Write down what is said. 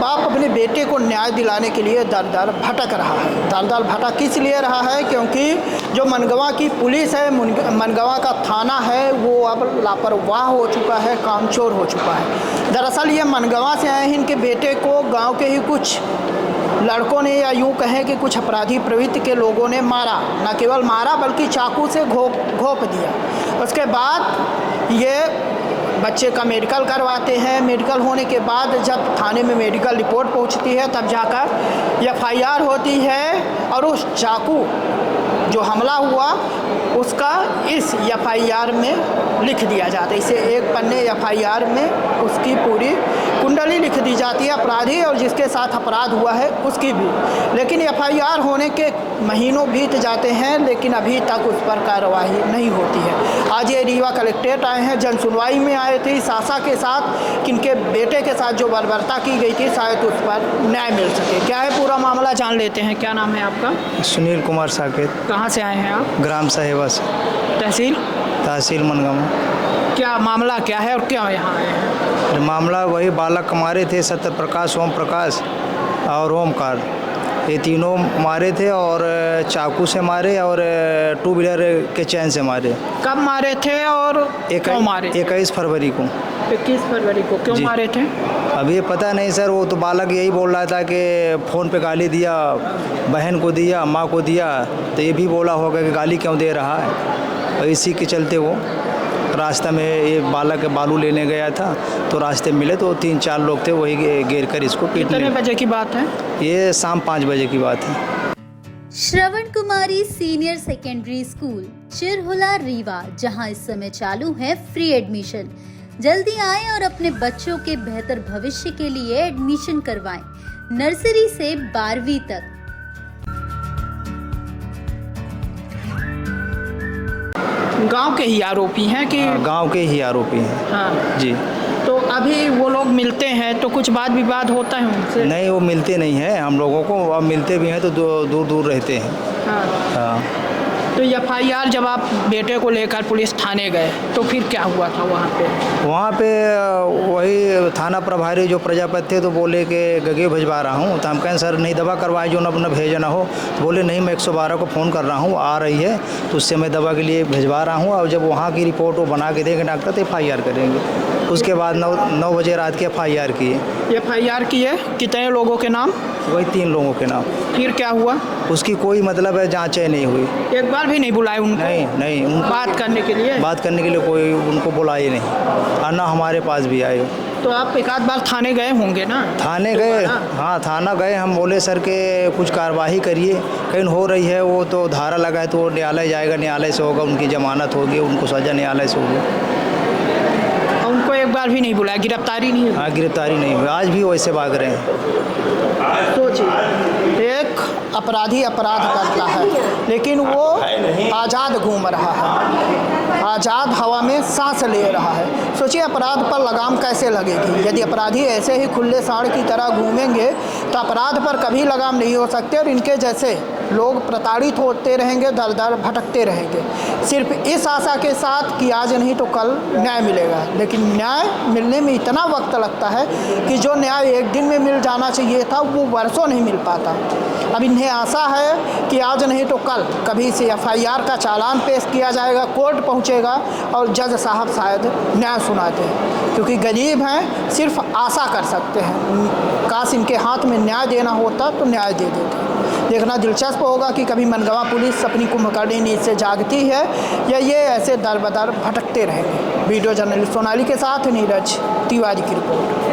बाप अपने बेटे को न्याय दिलाने के लिए दर दर भटक रहा है। दर दर भटक किस लिए रहा है? क्योंकि जो मनगवा की पुलिस है, मनगवा का थाना है, वो अब लापरवाह हो चुका है, कामचोर हो चुका है। दरअसल ये मनगवा से आए हैं, इनके बेटे को गांव के ही कुछ लड़कों ने, या यूँ कहें कि कुछ अपराधी प्रवृत्ति के लोगों ने मारा। न केवल मारा बल्कि चाकू से घोंप दिया। उसके बाद ये बच्चे का मेडिकल करवाते हैं। मेडिकल होने के बाद जब थाने में मेडिकल रिपोर्ट पहुंचती है तब जाकर एफआईआर होती है और उस चाकू जो हमला हुआ उसका इस एफआईआर में लिख दिया जाता है। इसे एक पन्ने एफआईआर में उसकी पूरी कुंडली लिख दी जाती है, अपराधी और जिसके साथ अपराध हुआ है उसकी भी। लेकिन एफआईआर होने के महीनों बीत जाते हैं लेकिन अभी तक उस पर कार्रवाई नहीं होती है। आज ये रीवा कलेक्ट्रेट आए हैं, जन सुनवाई में आए थे इस आशा के साथ कि इनके बेटे के साथ जो बर्बरता की गई थी शायद उस पर न्याय मिल सके। क्या है पूरा मामला जान लेते हैं। क्या नाम है आपका? सुनील कुमार साकेत। कहाँ से आए हैं आप? ग्राम साहेबा से। तहसील मनगांव। क्या मामला क्या है और क्या यहाँ आए हैं? मामला वही बालक मारे थे, सत्य प्रकाश, ओम प्रकाश और ओमकार। ये तीनों मारे थे और चाकू से मारे और टू व्हीलर के चैन से मारे। कब मारे थे और क्यों मारे? 21 फरवरी को। 21 फरवरी को क्यों मारे थे? अब ये पता नहीं सर, वो तो बालक यही बोल रहा था कि फ़ोन पे गाली दिया, बहन को दिया, माँ को दिया, तो ये भी बोला होगा कि गाली क्यों दे रहा है। और इसी के चलते वो रास्ता में ये बालक बालू लेने गया था तो रास्ते मिले तो 3-4 लोग थे, वही घेर कर इसको पीटने। कितने बजे की बात है? ये शाम 5 बजे की बात है। श्रवण कुमारी senior secondary school Chirhula Rewa, जहां इस समय चालू है फ्री एडमिशन। जल्दी आएं और अपने बच्चों के बेहतर भविष्य के लिए एडमिशन करवाएं। नर्सरी से 12वीं तक। गांव के ही आरोपी हैं कि? गांव के ही आरोपी हैं। हाँ जी। तो अभी वो लोग मिलते हैं तो कुछ वाद विवाद होता है उनसे? नहीं, वो मिलते नहीं हैं हम लोगों को। अब मिलते भी हैं तो दूर दूर रहते हैं। हाँ। हाँ। तो एफआईआर जब आप बेटे को लेकर पुलिस थाने गए तो फिर क्या हुआ था वहाँ पे? वहाँ पे वही थाना प्रभारी जो प्रजापति थे तो बोले कि गगे भिजवा रहा हूँ। तो हम कहें सर नहीं दवा करवाए जो न भेजना हो। तो बोले नहीं, मैं 112 को फ़ोन कर रहा हूँ, आ रही है तो उससे मैं दवा के लिए भिजवा रहा हूँ। और जब वहाँ की रिपोर्ट वो बना के देंगे डॉक्टर तो एफआईआर करेंगे। उसके बाद 9 बजे रात की एफआईआर की है। एफआईआर की है? कितने लोगों के नाम? वही 3 लोगों के नाम। फिर क्या हुआ? उसकी कोई मतलब है जाँच नहीं हुई। एक बार भी नहीं बुलाए उनको? नहीं उनको बात करने के लिए कोई उनको बुलाए नहीं और ना हमारे पास भी आए। तो आप एक आध बार थाने गए होंगे ना? थाने गए, हाँ थाना गए। हम बोले सर के कुछ कार्रवाई करिए, कहीं हो रही है। वो तो धारा लगा है तो वो न्यायालय जाएगा, न्यायालय से होगा, उनकी जमानत होगी, उनको सजा न्यायालय से होगी। उनको एक बार भी नहीं बुलाया, गिरफ्तारी नहीं हुई? हाँ, गिरफ्तारी नहीं हुई। आज भी वैसे भाग रहे हैं। सोचिए, एक अपराधी अपराध करता है लेकिन वो आज़ाद घूम रहा है, आज़ाद हवा में सांस ले रहा है। सोचिए अपराध पर लगाम कैसे लगेगी। यदि अपराधी ऐसे ही खुले सांड की तरह घूमेंगे तो अपराध पर कभी लगाम नहीं हो सकते और इनके जैसे लोग प्रताड़ित होते रहेंगे, दर दर भटकते रहेंगे, सिर्फ इस आशा के साथ कि आज नहीं तो कल न्याय मिलेगा। लेकिन न्याय मिलने में इतना वक्त लगता है कि जो न्याय एक दिन में मिल जाना चाहिए था वो वर्षों नहीं मिल पाता। अब इन्हें आशा है कि आज नहीं तो कल कभी से एफआईआर का चालान पेश किया जाएगा, कोर्ट पहुंचेगा और जज साहब शायद न्याय सुनाते हैं, क्योंकि गरीब हैं, सिर्फ आशा कर सकते हैं। काश इनके हाथ में न्याय देना होता तो न्याय दे देते। देखना दिलचस्प होगा कि कभी मनगवा पुलिस अपनी कुंभकर्णी नींद से जागती है या ये ऐसे दर बदर भटकते रहेंगे। वीडियो जर्नलिस्ट सोनाली के साथ नीरज तिवारी की रिपोर्ट।